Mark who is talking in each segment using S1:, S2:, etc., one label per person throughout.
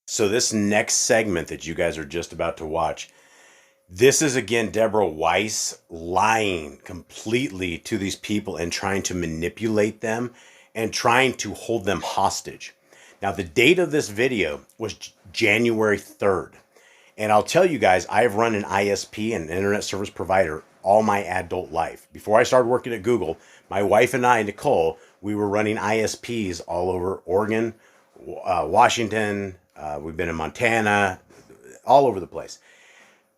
S1: So this next segment that you guys are just about to watch, this is again Deborah Weiss lying completely to these people and trying to manipulate them and trying to hold them hostage. Now, the date of this video was January 3rd. And I'll tell you guys, I've run an ISP, an internet service provider, all my adult life. Before I started working at Google, my wife and I, Nicole, we were running ISPs all over Oregon, Washington. We've been in Montana, all over the place.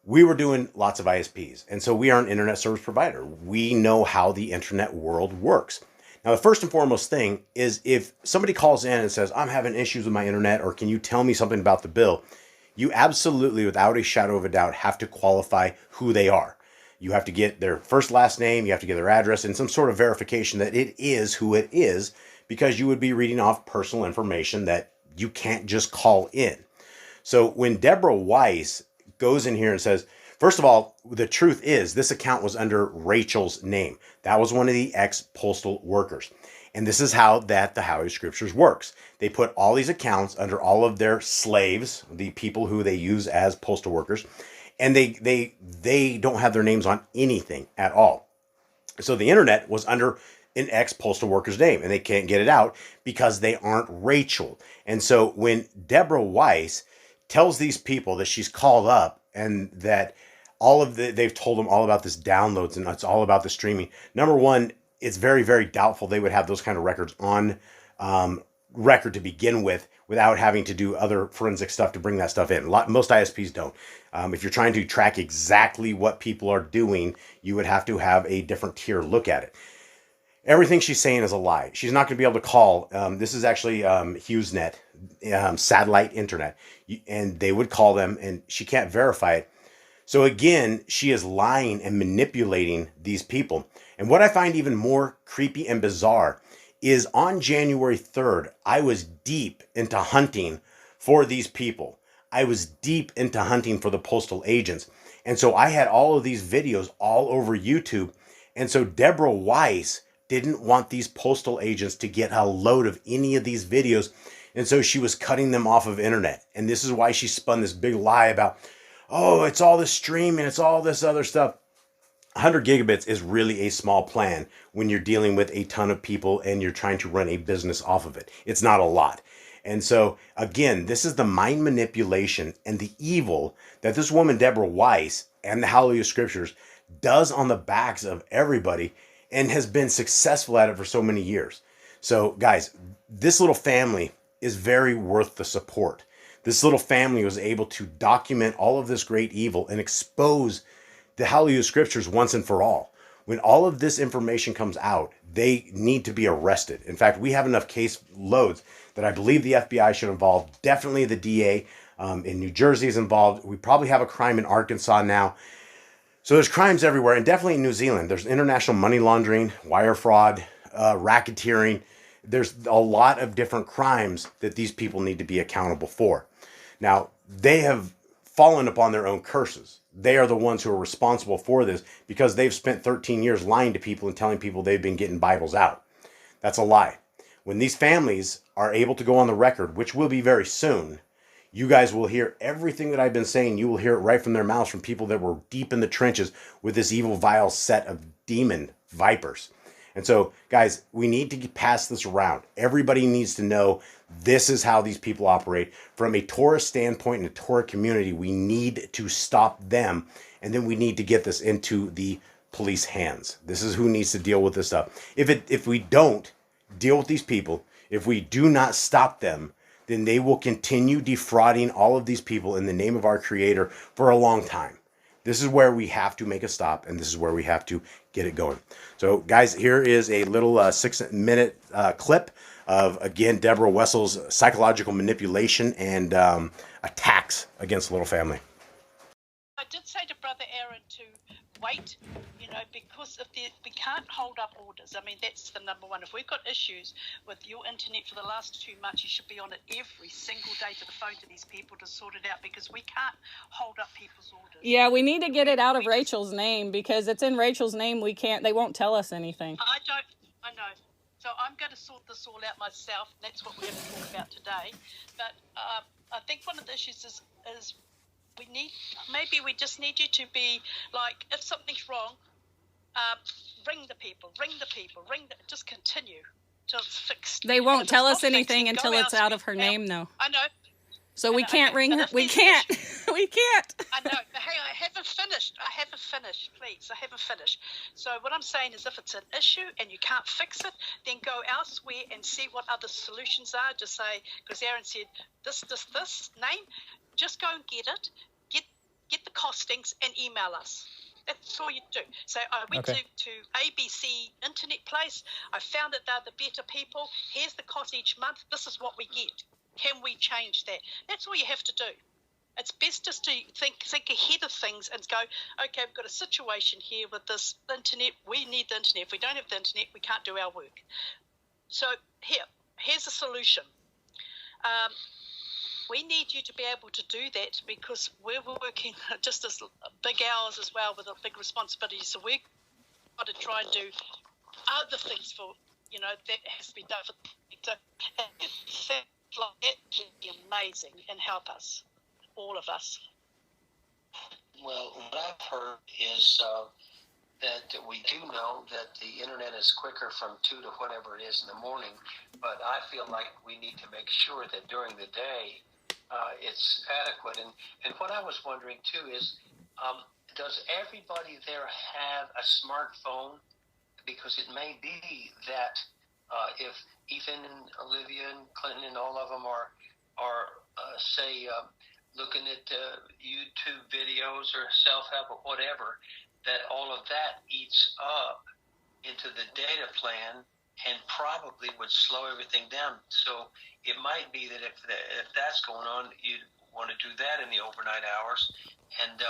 S1: We were doing lots of ISPs. And so we are an internet service provider. We know how the internet world works. Now, the first and foremost thing is if somebody calls in and says, I'm having issues with my internet, or can you tell me something about the bill? You absolutely, without a shadow of a doubt, have to qualify who they are. You have to get their first, last name, you have to get their address, and some sort of verification that it is who it is, because you would be reading off personal information that you can't just call in. So when Deborah Weiss goes in here and says, first of all, the truth is this account was under Rachel's name. That was one of the ex-postal workers. And this is how that the HalleluYAH Scriptures works. They put all these accounts under all of their slaves, the people who they use as postal workers, and they don't have their names on anything at all. So the internet was under an ex-postal worker's name, and they can't get it out because they aren't Rachel. And so when Deborah Weiss tells these people that she's called up and that they've told them all about this downloads and it's all about the streaming. Number one, it's very, very doubtful they would have those kind of records on record to begin with without having to do other forensic stuff to bring that stuff in. Most ISPs don't. If you're trying to track exactly what people are doing, you would have to have a different tier look at it. Everything she's saying is a lie. She's not going to be able to call. This is actually HughesNet, satellite internet, and they would call them, and she can't verify it. So again, she is lying and manipulating these people. And what I find even more creepy and bizarre is on January 3rd, I was deep into hunting for these people. I was deep into hunting for the postal agents. And so I had all of these videos all over YouTube. And so Deborah Weiss didn't want these postal agents to get a load of any of these videos. And so she was cutting them off of internet. And this is why she spun this big lie about, oh, it's all this streaming, it's all this other stuff. 100 gigabits is really a small plan when you're dealing with a ton of people and you're trying to run a business off of it. It's not a lot. And so, again, this is the mind manipulation and the evil that this woman, Deborah Weiss, and the HalleluYAH Scriptures does on the backs of everybody and has been successful at it for so many years. So, guys, this little family is very worth the support. This little family was able to document all of this great evil and expose the HalleluYAH Scriptures once and for all. When all of this information comes out, they need to be arrested. In fact, we have enough case loads that I believe the FBI should involve. Definitely the DA in New Jersey is involved. We probably have a crime in Arkansas now. So there's crimes everywhere, and definitely in New Zealand. There's international money laundering, wire fraud, racketeering. There's a lot of different crimes that these people need to be accountable for. Now, they have fallen upon their own curses. They are the ones who are responsible for this because they've spent 13 years lying to people and telling people they've been getting Bibles out. That's a lie. When these families are able to go on the record, which will be very soon, you guys will hear everything that I've been saying. You will hear it right from their mouths from people that were deep in the trenches with this evil, vile set of demon vipers. And so, guys, we need to pass this around. Everybody needs to know this is how these people operate. From a Torah standpoint and a Torah community, we need to stop them. And then we need to get this into the police hands. This is who needs to deal with this stuff. If we don't deal with these people, if we do not stop them, then they will continue defrauding all of these people in the name of our Creator for a long time. This is where we have to make a stop, and this is where we have to get it going. So, guys, here is a little 6-minute clip of, again, Deborah Weiss's psychological manipulation and attacks against the little family.
S2: I did say to Brother Aaron to wait, because we can't hold up orders. I mean, that's the number one. If we've got issues with your internet for the last 2 months, you should be on it every single day to the phone to these people to sort it out, because we can't hold up people's orders.
S3: Yeah, we need to get it out of Rachel's name, because it's in Rachel's name. They won't tell us anything.
S2: I know. So I'm going to sort this all out myself. That's what we're going to talk about today. But I think one of the issues is we just need you to be like, if something's wrong, ring the people, just continue till it's fixed.
S3: They
S2: And
S3: won't
S2: if
S3: tell
S2: it's
S3: us
S2: not fixed,
S3: anything
S2: then
S3: until
S2: go
S3: it's out
S2: elsewhere.
S3: of her name, though.
S2: I know.
S3: So we can't ring her.
S2: But if
S3: We
S2: there's an
S3: can't.
S2: issue-
S3: We can't.
S2: I know, but hang on, I haven't finished, please. I haven't finished. So what I'm saying is, if it's an issue and you can't fix it, then go elsewhere and see what other solutions are. Just say, because Aaron said this name, just go and get it, get the costings and email us. That's all you do. So I went
S4: Okay.
S2: to ABC internet place. I found that they're the better people. Here's the cost each month. This is what we get. Can we change that? That's all you have to do. It's best just to think ahead of things and go, okay, we've got a situation here with this internet. We need the internet. If we don't have the internet, we can't do our work. So here's a solution. We need you to be able to do that because we're working just as big hours as well with a big responsibility. So we've got to try and do other things for, that has to be done. So things like that would be amazing and help us, all of us.
S5: Well, what I've heard is that we do know that the internet is quicker from 2 to whatever it is in the morning, but I feel like we need to make sure that during the day it's adequate. And what I was wondering too is, does everybody there have a smartphone? Because it may be that if Ethan and Olivia and Clinton and all of them are say looking at YouTube videos or self-help or whatever, that all of that eats up into the data plan and probably would slow everything down. So it might be that if that's going on, you'd want to do that in the overnight hours and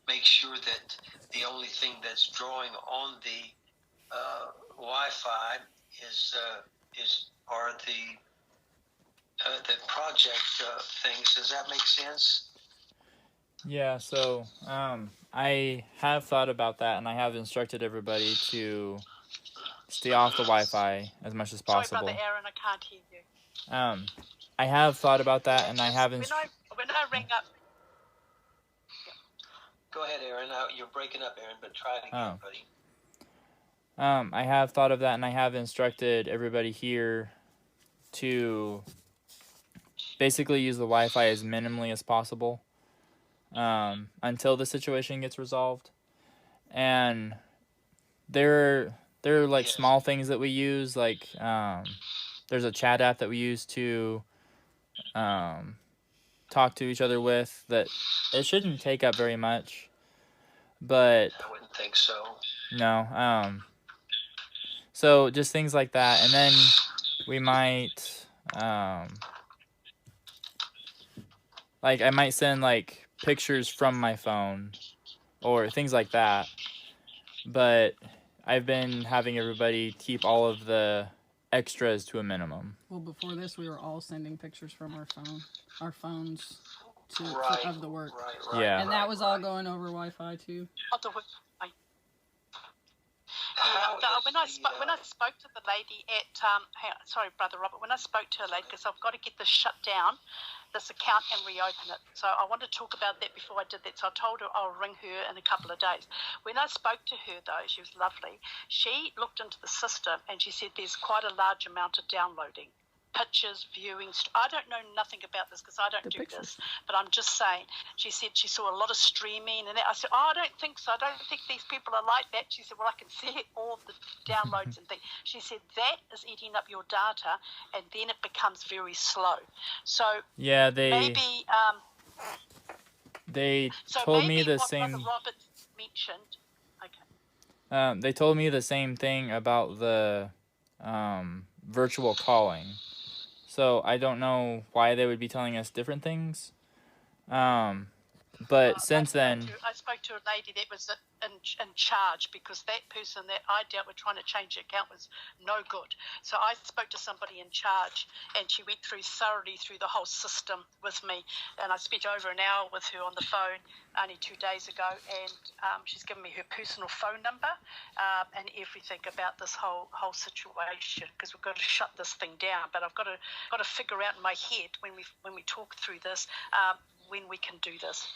S5: make sure that the only thing that's drawing on the Wi-Fi are the project things. Does that make sense?
S4: Yeah, so I have thought about that, and I have instructed everybody to stay off the Wi-Fi as much as
S2: Sorry,
S4: possible.
S2: Brother Aaron, I can't hear you.
S4: I have thought about that, and I have
S2: When I ring up...
S5: Go ahead, Aaron. You're breaking up, Aaron, but try it again, buddy.
S4: I have thought of that, and I have instructed everybody here to basically use the Wi-Fi as minimally as possible until the situation gets resolved. And there are like small things that we use, like there's a chat app that we use to talk to each other with that it shouldn't take up very much, but
S5: I wouldn't think so.
S4: No. So just things like that, and then we might like I might send like pictures from my phone or things like that. But I've been having everybody keep all of the extras to a minimum.
S3: Well, before this, we were all sending pictures from our phones of the work.
S5: Right,
S4: Yeah.
S3: And that was all going over Wi-Fi too.
S2: When I spoke to the lady at sorry, Brother Robert, when I spoke to a lady, because I've got to get this shut down, this account, and reopen it. So I wanted to talk about that before I did that. So I told her I'll ring her in a couple of days. When I spoke to her, though, she was lovely. She looked into the system and she said there's quite a large amount of downloading. Pictures, viewings. I don't know nothing about this because I don't do this, but I'm just saying. She said she saw a lot of streaming and that. I said, I don't think so. I don't think these people are like that. She said, well, I can see all the downloads and things. She said that is eating up your data and then it becomes very slow. So
S4: yeah,
S2: maybe
S4: they told me the same.
S2: Brother Robert mentioned. Okay.
S4: They told me the same thing about the virtual calling. So I don't know why they would be telling us different things. But since then,
S2: I spoke to a lady that was in charge, because that person that I dealt with trying to change the account was no good. So I spoke to somebody in charge, and she went thoroughly through the whole system with me. And I spent over an hour with her on the phone only 2 days ago, and she's given me her personal phone number and everything about this whole situation, because we've got to shut this thing down. But I've got to figure out in my head when we talk through this when we can do this.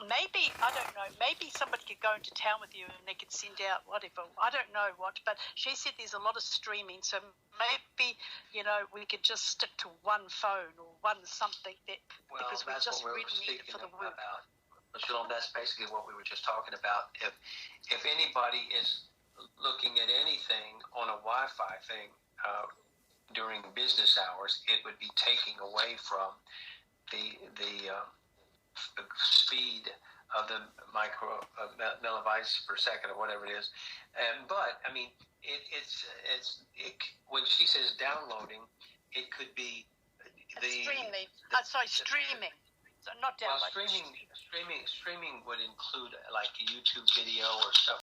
S2: Maybe, I don't know, maybe somebody could go into town with you and they could send out whatever, I don't know what, but she said there's a lot of streaming, so maybe, we could just stick to one phone or one something because we just really need it for the work.
S5: Shalom, that's basically what we were just talking about. If anybody is looking at anything on a Wi-Fi thing during business hours, it would be taking away from the speed of the millibytes per second or whatever it is. But I mean, it's when she says downloading, it could be
S2: streaming. So not downloading.
S5: Well, streaming would include like a YouTube video or stuff